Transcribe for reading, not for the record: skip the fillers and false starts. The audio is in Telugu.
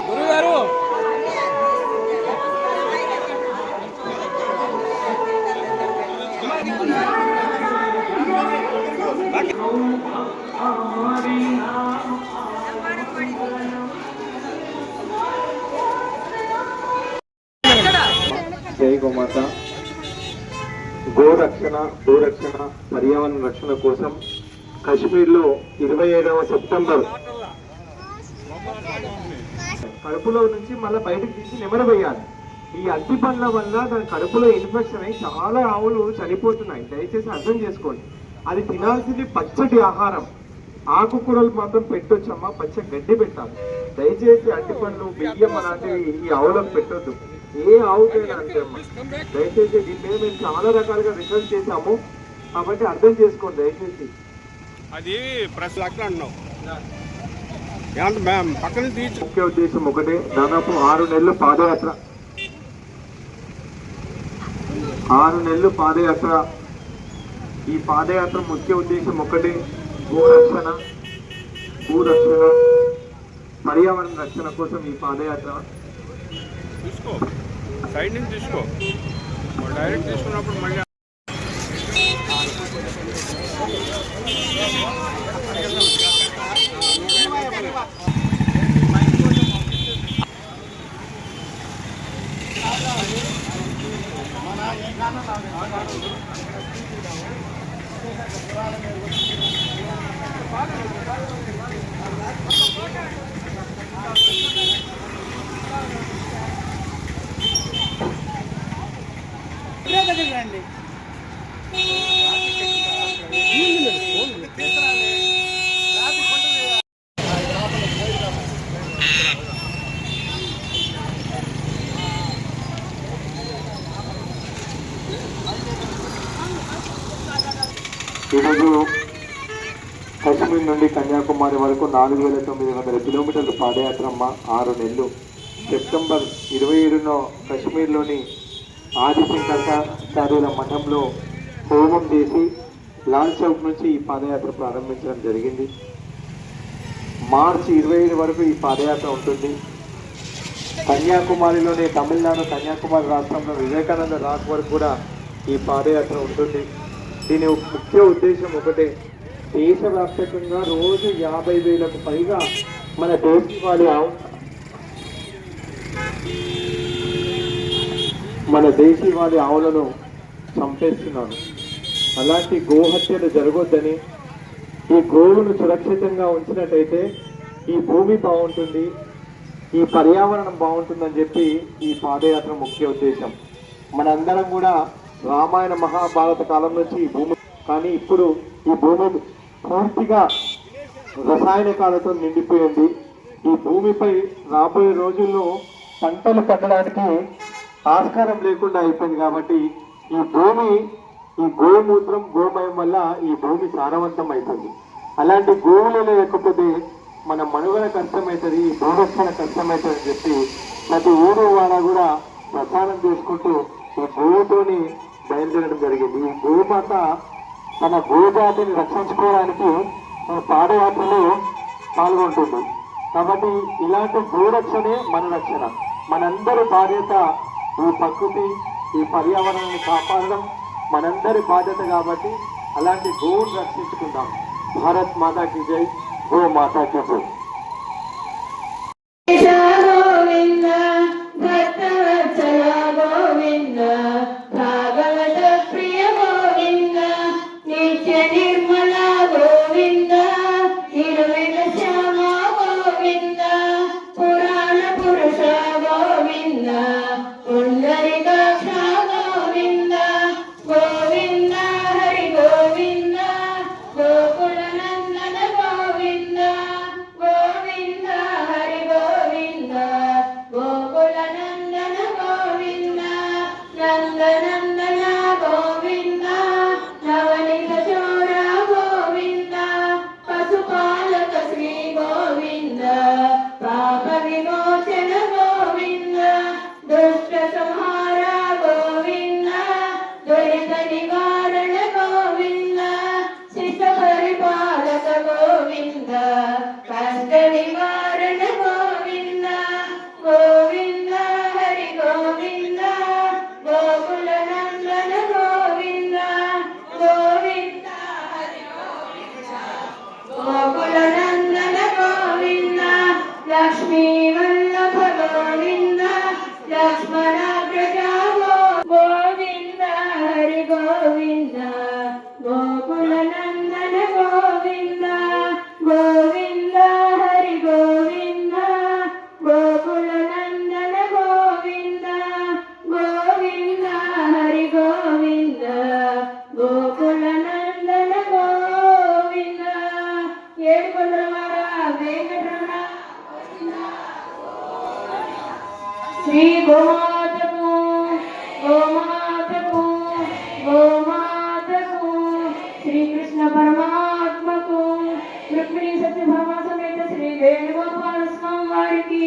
గురుగారు జై గోమాత. గోరక్షణ భూరక్షణ పర్యావరణ రక్షణ కోసం కశ్మీర్లో 27వ సెప్టెంబర్ కడుపులో నుంచి మళ్ళీ బయటకు తీసి నిమరవేయాలి. ఈ అగ్గి పండ్ల వల్ల దాని కడుపులో ఇన్ఫెక్షన్ అయి చాలా ఆవులు చనిపోతున్నాయి. దయచేసి అర్థం చేసుకోండి. అది తినాల్సింది పచ్చటి ఆహారం. ఆకుకూరలు మాత్రం పెట్టొచ్చమ్మా, పచ్చ గడ్డి పెట్టాలి. దయచేసి అట్టి పండ్లు బియ్యం అలాంటివి ఈ ఆవులకు పెట్టొద్దు. ఏ ఆవుకైనా అంతే అమ్మా. దయచేసి దీని మీద మేము చాలా రకాలుగా రిసర్చ్ చేశాము కాబట్టి అర్థం చేసుకోండి దయచేసి. అది పక్కన ముఖ్య ఉద్దేశం ఒకటే, దాదాపు 6 నెలలు పాదయాత్ర. 6 నెలలు పాదయాత్ర. ఈ పాదయాత్ర ముఖ్య ఉద్దేశం ఒకటే, భూరక్షణ పర్యావరణ రక్షణ కోసం ఈ పాదయాత్ర. తీసుకో సైడ్ నుంచి తీసుకో, డైరెక్ట్ తీసుకున్నప్పుడు మళ్ళీ రండి. ఈరోజు కశ్మీర్ నుండి కన్యాకుమారి వరకు 4900 కిలోమీటర్లు పాదయాత్ర అమ్మ. 6 నెలలు. సెప్టెంబర్ 27న కశ్మీర్లోని ఆదిశంకరాచార్యుల మఠంలో హోమం చేసి లాల్ చౌక్ నుంచి ఈ పాదయాత్ర ప్రారంభించడం జరిగింది. మార్చి 25 వరకు ఈ పాదయాత్ర ఉంటుంది. కన్యాకుమారిలోని తమిళనాడు కన్యాకుమారి రాష్ట్రంలో వివేకానంద రాక్ వరకు కూడా ఈ పాదయాత్ర ఉంటుంది. దీని ముఖ్య ఉద్దేశం ఒకటే, దేశవ్యాప్తంగా రోజు 50,000కు పైగా మన దేశీవాళి ఆవులను చంపేస్తున్నారు. అలాంటి గోహత్యలు జరగొద్దని, ఈ గోవును సురక్షితంగా ఉంచినట్టయితే ఈ భూమి బాగుంటుంది, ఈ పర్యావరణం బాగుంటుందని చెప్పి ఈ పాదయాత్ర ముఖ్య ఉద్దేశం. మనందరం కూడా రామాయణ మహాభారత కాలం నుంచి ఈ భూమి, కానీ ఇప్పుడు ఈ భూమి పూర్తిగా రసాయనికాలతో నిండిపోయింది. ఈ భూమిపై రాబోయే రోజుల్లో పంటలు పండడానికి ఆస్కారం లేకుండా అయిపోయింది. కాబట్టి ఈ భూమి, ఈ గోమూత్రం గోమయం వల్ల ఈ భూమి సారవంతం అవుతుంది. అలాంటి గోవులు లేకపోతే మన మనుగడ కష్టమవుతుంది, ఈ భూరక్షణ కష్టమవుతుంది అని చెప్పి ప్రతి ఊరు వాడ కూడా ప్రచారం చేసుకుంటూ ఈ గోవుతోని బయలుదేరడం జరిగింది. ఈ గోమాత తన గోజాతిని రక్షించుకోవడానికి పాదయాత్రలో పాల్గొంటుంది. కాబట్టి ఇలాంటి గోరక్షణే మన రక్షణ. మనందరి బాధ్యత ఈ ప్రకృతి, ఈ పర్యావరణాన్ని కాపాడడం మనందరి బాధ్యత. కాబట్టి అలాంటి గోవును రక్షించుకుందాం. భారత్ మాతాకి జై, గో మాతాకి జై. గోవింద హరి గోవింద శ్రీ గోమాతకు గోమాతకు గోమాతకు శ్రీకృష్ణ పరమాత్మకు రుక్మిణీ సత్యభామ సమేత శ్రీ వేణుగోపాల స్వామి వారికి